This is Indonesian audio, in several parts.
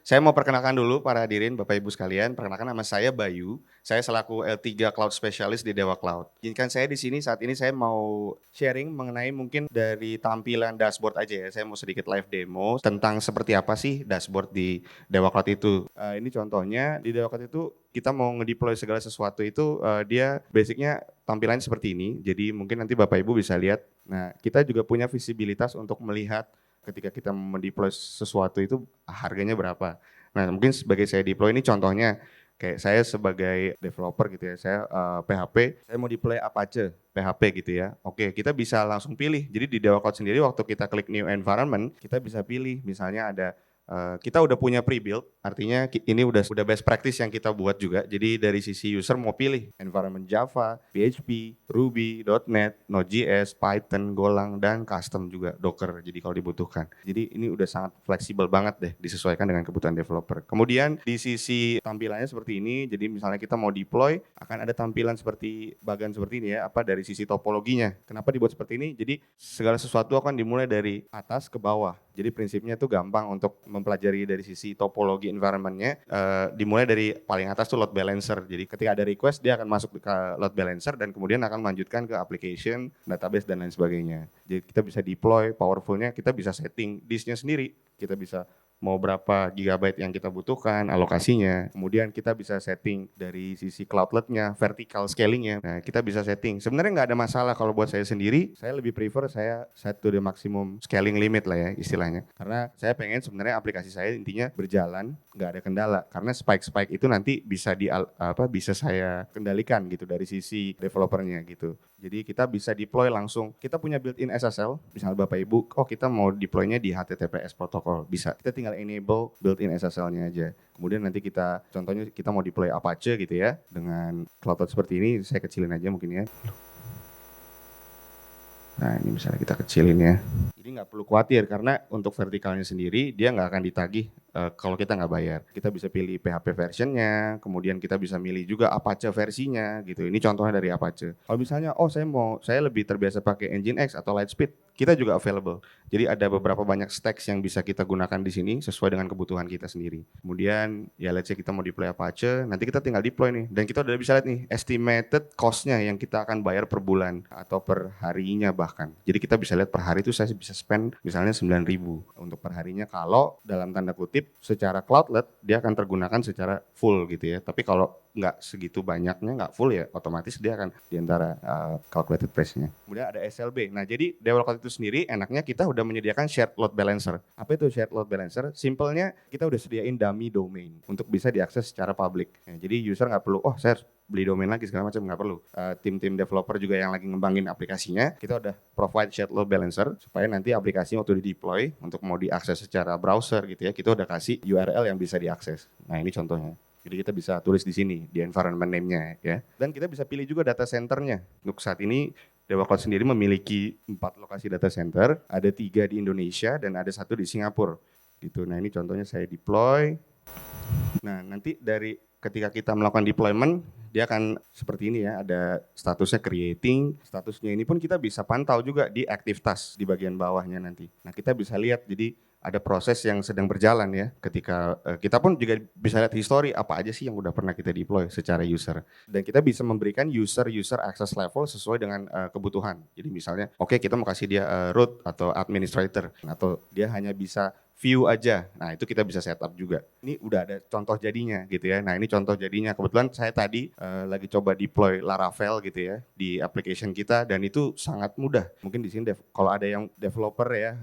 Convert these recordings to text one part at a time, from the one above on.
Saya mau perkenalkan dulu para hadirin Bapak Ibu sekalian, perkenalkan nama saya Bayu. Saya selaku L3 Cloud Specialist di Dewa Cloud. Izinkan saya di sini saat ini saya mau sharing mengenai mungkin dari tampilan dashboard aja ya. Saya mau sedikit live demo tentang seperti apa sih dashboard di Dewa Cloud itu. Ini contohnya di Dewa Cloud itu kita mau ngedeploy segala sesuatu itu dia basicnya tampilannya seperti ini. Jadi mungkin nanti Bapak Ibu bisa lihat. Nah, kita juga punya visibilitas untuk melihat ketika kita mendeploy sesuatu itu harganya berapa. Nah, mungkin sebagai saya deploy ini contohnya kayak saya sebagai developer gitu ya, saya PHP, saya mau deploy Apache PHP gitu ya. Oke, kita bisa langsung pilih. Jadi di Dewa Cloud sendiri waktu kita klik new environment, kita bisa pilih misalnya ada kita udah punya pre-build, artinya ini udah best practice yang kita buat juga. Jadi dari sisi user mau pilih environment Java, PHP, Ruby, .NET, Node.js, Python, Golang, dan custom juga Docker. Jadi kalau dibutuhkan. Jadi ini udah sangat fleksibel banget deh, disesuaikan dengan kebutuhan developer. Kemudian di sisi tampilannya seperti ini. Jadi misalnya kita mau deploy, akan ada tampilan seperti bagan seperti ini ya. Apa dari sisi topologinya? Kenapa dibuat seperti ini? Jadi segala sesuatu akan dimulai dari atas ke bawah. Jadi prinsipnya itu gampang untuk mempelajari dari sisi topologi environment-nya. Dimulai dari paling atas tuh load balancer. Jadi ketika ada request dia akan masuk ke load balancer dan kemudian akan melanjutkan ke application, database dan lain sebagainya. Jadi kita bisa deploy powerful-nya, kita bisa setting disk-nya sendiri. Kita bisa mau berapa gigabyte yang kita butuhkan, alokasinya. Kemudian kita bisa setting dari sisi cloudlet-nya, vertical scaling-nya. Nah, kita bisa setting. Sebenarnya nggak ada masalah kalau buat saya sendiri, saya lebih prefer saya set to the maximum scaling limit lah ya istilahnya. Karena saya pengen sebenarnya aplikasi saya intinya berjalan, nggak ada kendala. Karena spike-spike itu nanti bisa saya kendalikan gitu dari sisi developernya gitu. Jadi kita bisa deploy langsung. Kita punya built-in SSL, misalnya Bapak Ibu, kita mau deploy-nya di HTTPS protokol, bisa. Kita tinggal enable built-in SSL-nya aja. Kemudian nanti contohnya kita mau deploy Apache gitu ya, dengan cloud seperti ini, saya kecilin aja mungkin ya. Nah ini misalnya kita kecilin ya. Jadi nggak perlu khawatir karena untuk vertikalnya sendiri dia nggak akan ditagih kalau kita nggak bayar. Kita bisa pilih PHP versionnya, kemudian kita bisa milih juga Apache versinya gitu. Ini contohnya dari Apache. Kalau misalnya saya lebih terbiasa pakai Nginx atau Lightspeed, kita juga available. Jadi ada beberapa banyak stacks yang bisa kita gunakan di sini sesuai dengan kebutuhan kita sendiri. Kemudian ya let's say kita mau deploy Apache, nanti kita tinggal deploy nih. Dan kita udah bisa lihat nih estimated cost-nya yang kita akan bayar per bulan atau per harinya bahkan. Jadi kita bisa lihat per hari itu saya bisa spend misalnya 9.000 untuk per harinya kalau dalam tanda kutip secara cloudlet dia akan tergunakan secara full gitu ya. Tapi kalau nggak segitu banyaknya, nggak full ya otomatis dia akan diantara calculated price-nya. Kemudian ada SLB. Nah jadi Dewa Cloud itu sendiri enaknya kita udah menyediakan shared load balancer. Apa itu shared load balancer? Simpelnya kita udah sediain dummy domain untuk bisa diakses secara public. Ya, jadi user nggak perlu, saya harus beli domain lagi segala macam, nggak perlu. Tim-tim developer juga yang lagi ngembangin aplikasinya, kita udah provide shared load balancer supaya nanti aplikasi waktu di deploy untuk mau diakses secara browser gitu ya, kita udah kasih URL yang bisa diakses. Nah ini contohnya. Jadi kita bisa tulis di sini, di environment name-nya ya. Dan kita bisa pilih juga data center-nya. Untuk saat ini Dewa Cloud sendiri memiliki 4 lokasi data center, ada 3 di Indonesia dan ada 1 di Singapura. Gitu. Nah ini contohnya saya deploy. Nah nanti dari ketika kita melakukan deployment, dia akan seperti ini ya, ada statusnya creating, statusnya ini pun kita bisa pantau juga di active task di bagian bawahnya nanti. Nah kita bisa lihat jadi ada proses yang sedang berjalan ya ketika kita pun juga bisa lihat history apa aja sih yang udah pernah kita deploy secara user dan kita bisa memberikan user access level sesuai dengan kebutuhan. Jadi misalnya kita mau kasih dia root atau administrator atau dia hanya bisa view aja. Nah, itu kita bisa setup juga. Ini udah ada contoh jadinya gitu ya. Nah, ini contoh jadinya. Kebetulan saya tadi lagi coba deploy Laravel gitu ya di application kita dan itu sangat mudah. Mungkin di sini kalau ada yang developer ya,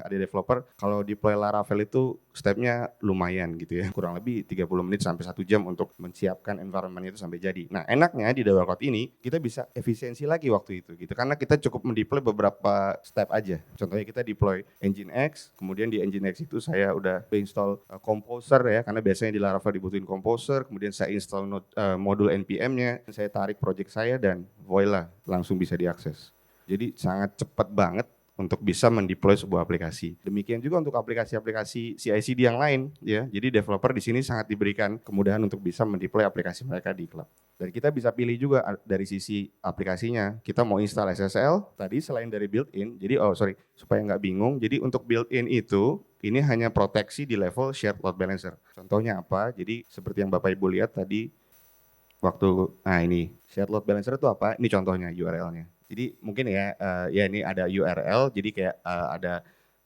kalau deploy Laravel itu stepnya lumayan gitu ya. Kurang lebih 30 menit sampai 1 jam untuk menyiapkan environment itu sampai jadi. Nah, enaknya di Dewa Cloud ini kita bisa efisiensi lagi waktu itu gitu. Karena kita cukup mendeploy beberapa step aja. Contohnya kita deploy Nginx, kemudian di Nginx itu saya udah install Composer ya, karena biasanya di Laravel dibutuhin Composer, kemudian saya install modul NPM-nya, saya tarik project saya dan voila, langsung bisa diakses. Jadi sangat cepat banget untuk bisa mendeploy sebuah aplikasi. Demikian juga untuk aplikasi-aplikasi CI/CD yang lain ya. Jadi developer di sini sangat diberikan kemudahan untuk bisa mendeploy aplikasi mereka di cloud. Dan kita bisa pilih juga dari sisi aplikasinya. Kita mau install SSL tadi selain dari built-in. Jadi supaya nggak bingung. Jadi untuk built-in itu Ini hanya proteksi di level shared load balancer. Contohnya apa? Jadi seperti yang Bapak Ibu lihat tadi nah ini shared load balancer itu apa? Ini contohnya URL-nya. Jadi mungkin ya, ya ini ada URL, jadi kayak ada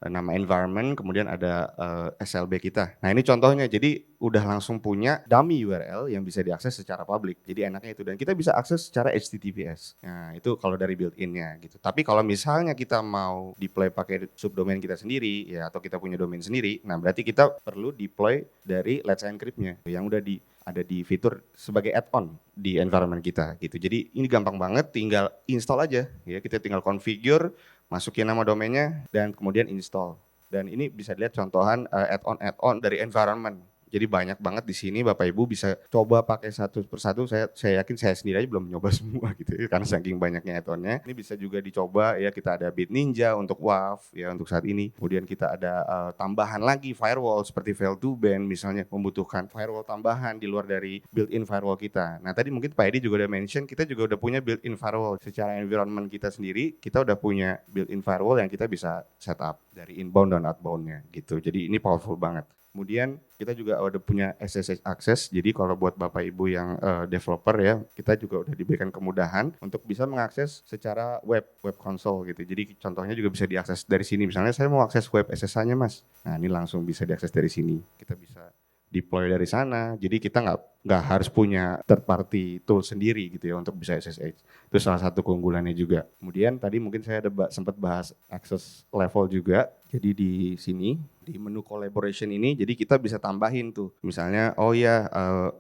nama environment, kemudian ada SLB kita. Nah ini contohnya, jadi udah langsung punya dummy URL yang bisa diakses secara publik. Jadi enaknya itu, dan kita bisa akses secara HTTPS. Nah itu kalau dari built-in-nya gitu. Tapi kalau misalnya kita mau deploy pakai subdomain kita sendiri, ya atau kita punya domain sendiri, nah berarti kita perlu deploy dari Let's Encrypt-nya yang udah ada di fitur sebagai add-on di environment kita gitu. Jadi ini gampang banget, tinggal install aja ya. Kita tinggal configure, masukin nama domainnya dan kemudian install. Dan ini bisa dilihat contohan add-on dari environment. Jadi banyak banget di sini Bapak Ibu bisa coba pakai satu persatu. Saya yakin saya sendiri aja belum nyoba semua gitu ya, karena saking banyaknya add-onnya. Ini bisa juga dicoba ya, kita ada BitNinja untuk WAF ya untuk saat ini. Kemudian kita ada tambahan lagi firewall seperti Fail2Ban misalnya, membutuhkan firewall tambahan di luar dari built-in firewall kita. Nah tadi mungkin Pak Edi juga udah mention, kita juga udah punya built-in firewall secara environment kita sendiri. Kita udah punya built-in firewall yang kita bisa setup dari inbound dan outbound-nya gitu. Jadi ini powerful banget. Kemudian kita juga udah punya SSH access, jadi kalau buat Bapak Ibu yang developer ya, kita juga udah diberikan kemudahan untuk bisa mengakses secara web console gitu. Jadi contohnya juga bisa diakses dari sini, misalnya saya mau akses web SSH-nya Mas, nah ini langsung bisa diakses dari sini. Kita bisa deploy dari sana, jadi kita nggak harus punya third party tool sendiri gitu ya untuk bisa SSH. Itu salah satu keunggulannya juga. Kemudian tadi mungkin saya ada sempat bahas access level juga. Jadi di sini di menu collaboration ini, jadi kita bisa tambahin tuh, misalnya oh ya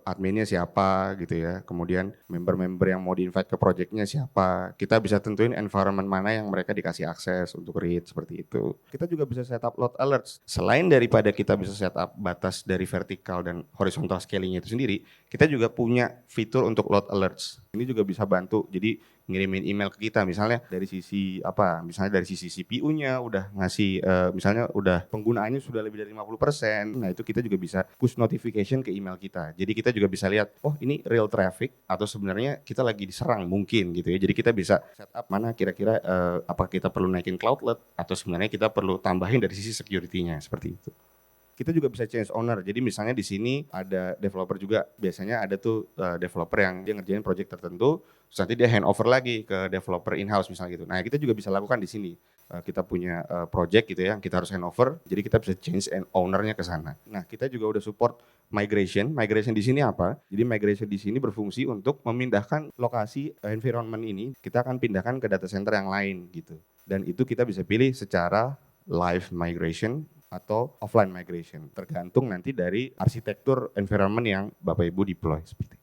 adminnya siapa gitu ya, kemudian member-member yang mau di-invite ke projectnya siapa, kita bisa tentuin environment mana yang mereka dikasih akses untuk read seperti itu. Kita juga bisa setup load alerts. Selain daripada kita bisa setup batas dari vertikal dan horizontal scalingnya itu sendiri, kita juga punya fitur untuk load alerts. Ini juga bisa bantu, jadi ngirimin email ke kita misalnya dari sisi misalnya dari sisi CPU-nya udah ngasih misalnya udah penggunaannya sudah lebih dari 50%. Nah, itu kita juga bisa push notification ke email kita. Jadi kita juga bisa lihat, oh ini real traffic atau sebenarnya kita lagi diserang mungkin gitu ya. Jadi kita bisa setup mana kira-kira apa kita perlu naikin cloudlet atau sebenarnya kita perlu tambahin dari sisi security-nya seperti itu. Kita juga bisa change owner. Jadi misalnya di sini ada developer juga. Biasanya ada tuh developer yang dia ngerjain project tertentu, terus nanti dia hand over lagi ke developer in-house misalnya gitu. Nah kita juga bisa lakukan di sini. Kita punya project gitu ya, kita harus hand over. Jadi kita bisa change ownernya ke sana. Nah kita juga udah support migration. Migration di sini apa? Jadi migration di sini berfungsi untuk memindahkan lokasi environment ini. Kita akan pindahkan ke data center yang lain gitu. Dan itu kita bisa pilih secara live migration atau offline migration, tergantung nanti dari arsitektur environment yang Bapak Ibu deploy seperti.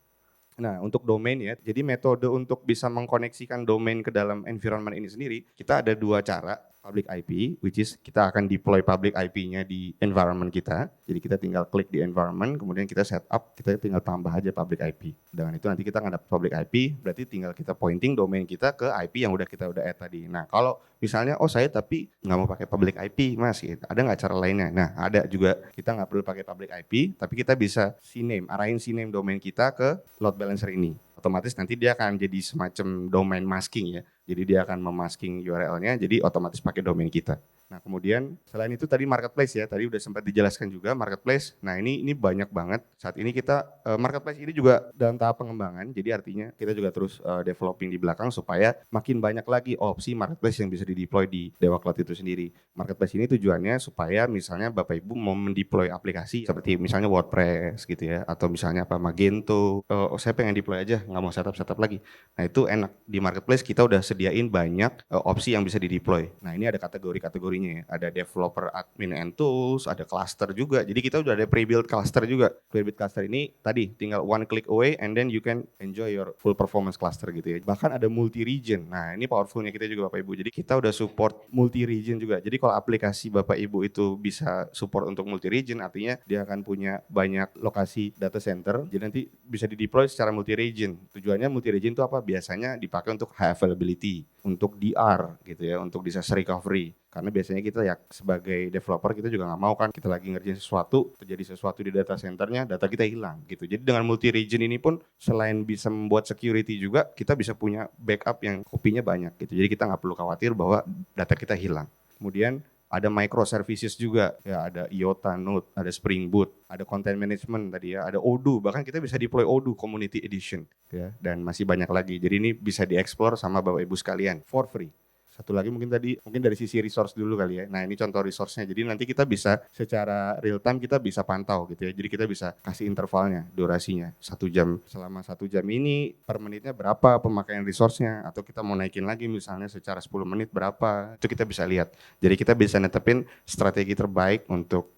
Nah, untuk domain ya, jadi metode untuk bisa mengkoneksikan domain ke dalam environment ini sendiri, kita ada dua cara. Public IP, which is kita akan deploy public IP-nya di environment kita. Jadi kita tinggal klik di environment, kemudian kita setup, kita tinggal tambah aja public IP. Dengan itu nanti kita nggak dapat public IP, berarti tinggal kita pointing domain kita ke IP yang kita udah add tadi. Nah, kalau misalnya, oh saya tapi nggak mau pakai public IP mas, ada nggak cara lainnya? Nah, ada juga, kita nggak perlu pakai public IP, tapi kita bisa CNAME, arahin CNAME domain kita ke load balancer ini. Otomatis nanti dia akan jadi semacam domain masking ya. Jadi dia akan memasking URL-nya, jadi otomatis pakai domain kita. Nah kemudian selain itu tadi marketplace ya, tadi udah sempat dijelaskan juga marketplace. Nah ini banyak banget. Saat ini kita marketplace ini juga dalam tahap pengembangan, jadi artinya kita juga terus developing di belakang supaya makin banyak lagi opsi marketplace yang bisa dideploy di Dewa Cloud itu sendiri. Marketplace ini tujuannya supaya misalnya Bapak Ibu mau mendeploy aplikasi seperti misalnya WordPress gitu ya, atau misalnya Magento, saya pengen deploy aja, nggak mau setup lagi. Nah itu enak, di marketplace kita udah sediain banyak opsi yang bisa dideploy. Nah ini ada kategorinya ya. Ada developer admin and tools, ada cluster juga. Jadi kita udah ada pre-built cluster juga. Pre-built cluster ini tadi tinggal one click away and then you can enjoy your full performance cluster gitu ya. Bahkan ada multi region. Nah ini powerfulnya kita juga Bapak Ibu. Jadi kita udah support multi region juga. Jadi kalau aplikasi Bapak Ibu itu bisa support untuk multi region, artinya dia akan punya banyak lokasi data center. Jadi nanti bisa dideploy secara multi region. Tujuannya multi region itu apa? Biasanya dipakai untuk high availability, untuk DR gitu ya, untuk disaster recovery. Karena biasanya kita ya sebagai developer kita juga nggak mau kan kita lagi ngerjain sesuatu, terjadi sesuatu di data centernya, data kita hilang gitu. Jadi dengan multi region ini pun selain bisa membuat security juga, kita bisa punya backup yang kopinya banyak gitu. Jadi kita nggak perlu khawatir bahwa data kita hilang. Kemudian Ada microservices juga, ya ada IOTA, Node, ada Spring Boot, ada content management tadi ya, ada Odoo, bahkan kita bisa deploy Odoo Community Edition ya, dan masih banyak lagi. Jadi ini bisa dieksplor sama Bapak Ibu sekalian for free. Satu lagi mungkin dari sisi resource dulu kali ya. Nah ini contoh resource-nya. Jadi nanti kita bisa secara real time kita bisa pantau gitu ya. Jadi kita bisa kasih intervalnya, durasinya 1 jam. Selama 1 jam ini per menitnya berapa pemakaian resource-nya. Atau kita mau naikin lagi misalnya secara 10 menit berapa. Itu kita bisa lihat. Jadi kita bisa netepin strategi terbaik untuk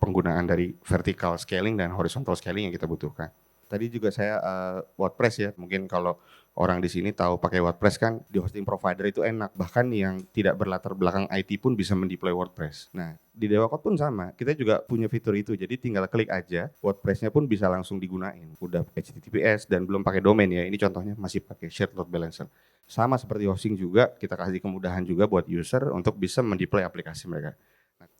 penggunaan dari vertical scaling dan horizontal scaling yang kita butuhkan. Tadi juga saya WordPress ya, mungkin kalau orang di sini tahu pakai WordPress kan di hosting provider itu enak, bahkan yang tidak berlatar belakang IT pun bisa mendeploy WordPress. Nah di Dewa Cloud pun sama, kita juga punya fitur itu, jadi tinggal klik aja, WordPress-nya pun bisa langsung digunain, udah HTTPS dan belum pakai domain ya, ini contohnya masih pakai shared load balancer. Sama seperti hosting juga, kita kasih kemudahan juga buat user untuk bisa mendeploy aplikasi mereka.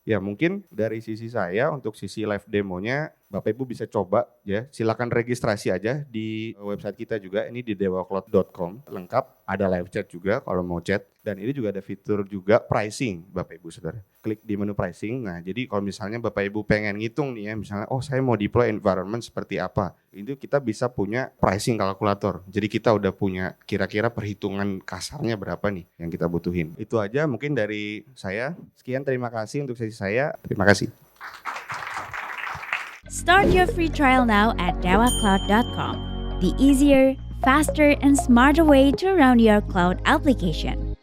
Ya mungkin dari sisi saya untuk sisi live demonya Bapak Ibu bisa coba ya, silakan registrasi aja di website kita juga, ini di dewacloud.com, lengkap, ada live chat juga kalau mau chat, dan ini juga ada fitur juga pricing Bapak Ibu Saudara. Klik di menu pricing, nah jadi kalau misalnya Bapak Ibu pengen ngitung nih ya, misalnya saya mau deploy environment seperti apa, itu kita bisa punya pricing kalkulator, jadi kita udah punya kira-kira perhitungan kasarnya berapa nih yang kita butuhin. Itu aja mungkin dari saya, sekian terima kasih untuk sesi saya, terima kasih. Start your free trial now at dewacloud.com, the easier, faster, and smarter way to run your cloud application.